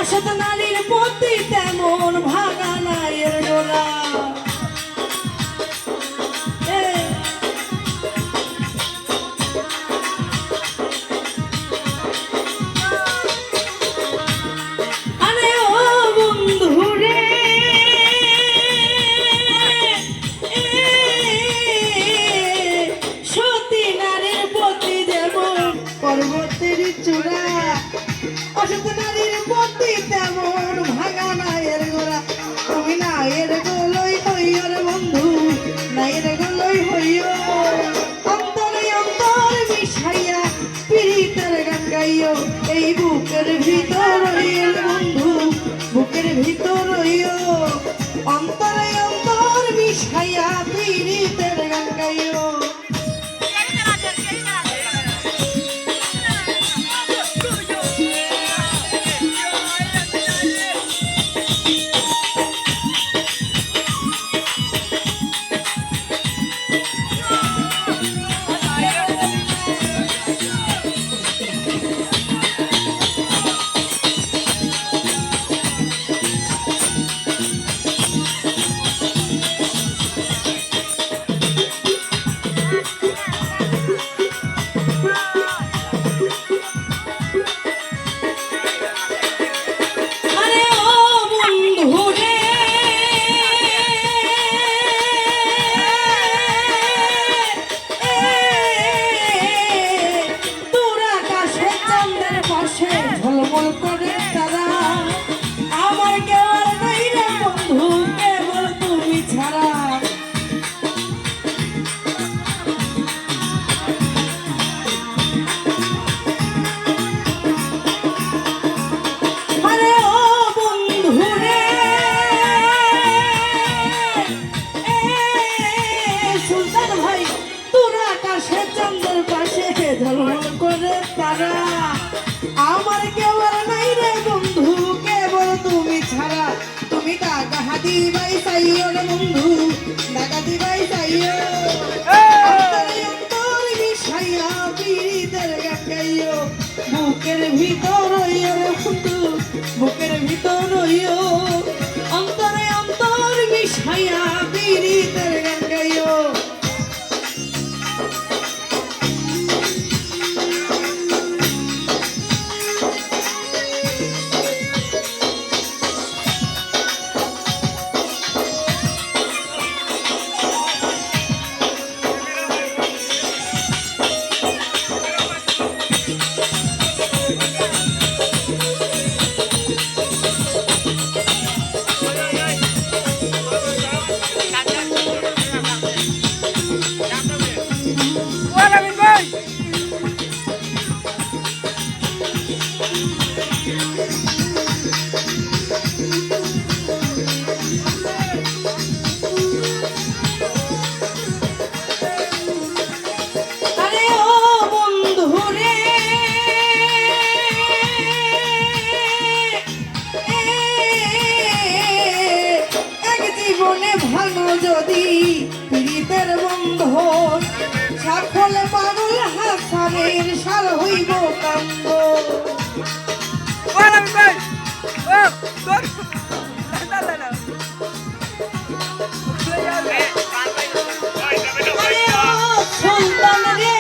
অসৎ নারীর প্রতি তেমন ভাঙা নায়ের গোলা। আরে ও বন্ধু রে, সতী নারীর প্রতি যেমন পর্বতের চূড়া, অসৎ নারীর প্রতি তেমন ভাঙা নায়ের গোড়া। তুমি নায়ের গোলই হইও রে বন্ধু, নায়ের গোলই হইও। অন্তরে অন্তর মিশাইয়া পীড়িতের গান গাইও, এই বুকের ভিতর রইও বন্ধু, বুকের ভিতর রইও। অন্তরে অন্তর মিশাইয়া পীড়িতের গান গাইও। ঝলমল করে তারা, আমার কেউ আর নাই রে বন্ধু, কেবল তুমি ছাড়া। আরে ও বন্ধু রে, সুলতান ভাই তোর আকাশে চন্দ্রের পাশে ঝলমল করে তারা, আমার কেউ আর নাই রে বন্ধু, কেবল তুমি ছাড়া। তুমি ডাকা দিবাই চাইও রে বন্ধু, ডাকা দিবাই চাইও। অন্তরে অন্তর মিশাইয়া পীড়িতের গান গাইও, বুকের ভিতর রইও রে বন্ধু, বুকের ভিতর রইও। অন্তরে অন্তর মিশাইয়া পীড়িতের গান গাইও। যদি পীড়িতের বন্ধন, সাফল পাগল হাসানের সার হইব কান্দ। সুলতান রে,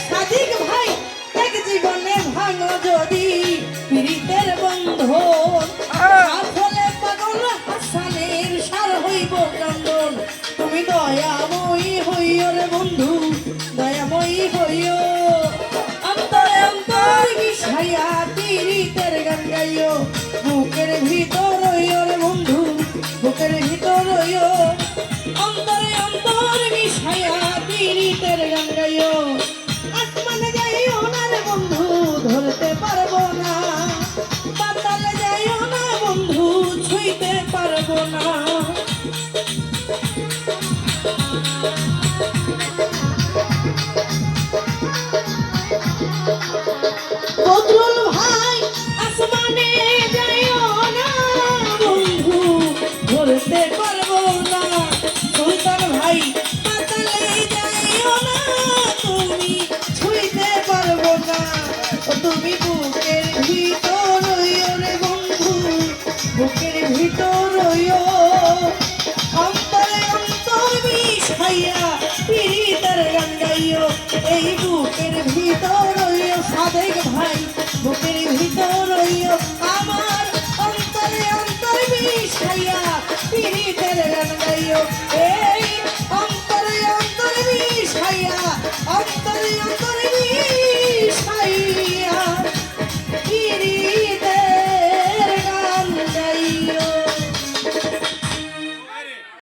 সাদিক ভাই এক জীবনে ভাঙো যদি পীড়িতের বন্ধন, সাফলে পাগল হাসানের সার হইব কান্দন। তুমি দয়াময়ী হইও রে বন্ধু, দয়াময়ী হইও। অন্তরে অন্তর মিশাইয়া পীড়িতের গান গাইও, বুকের ভিতর রইও রে বন্ধু, বুকের ভিতর রইও। অন্তরে অন্তর মিশাইয়া পীড়িতের গান গাইও। আসমানে যাইও না রে বন্ধু, ধরতে পারবো না। পাতালে যাইও না বন্ধু, ছুঁইতে পারবো না। বদরুল ভাই আসমানে তুমি বুকের ভিতর রইও রে বন্ধু, বুকের ভিতর রইও, অন্তরে অন্তর মিশাইয়া পিরিতের গান গাইও, এই বুকের ভিতর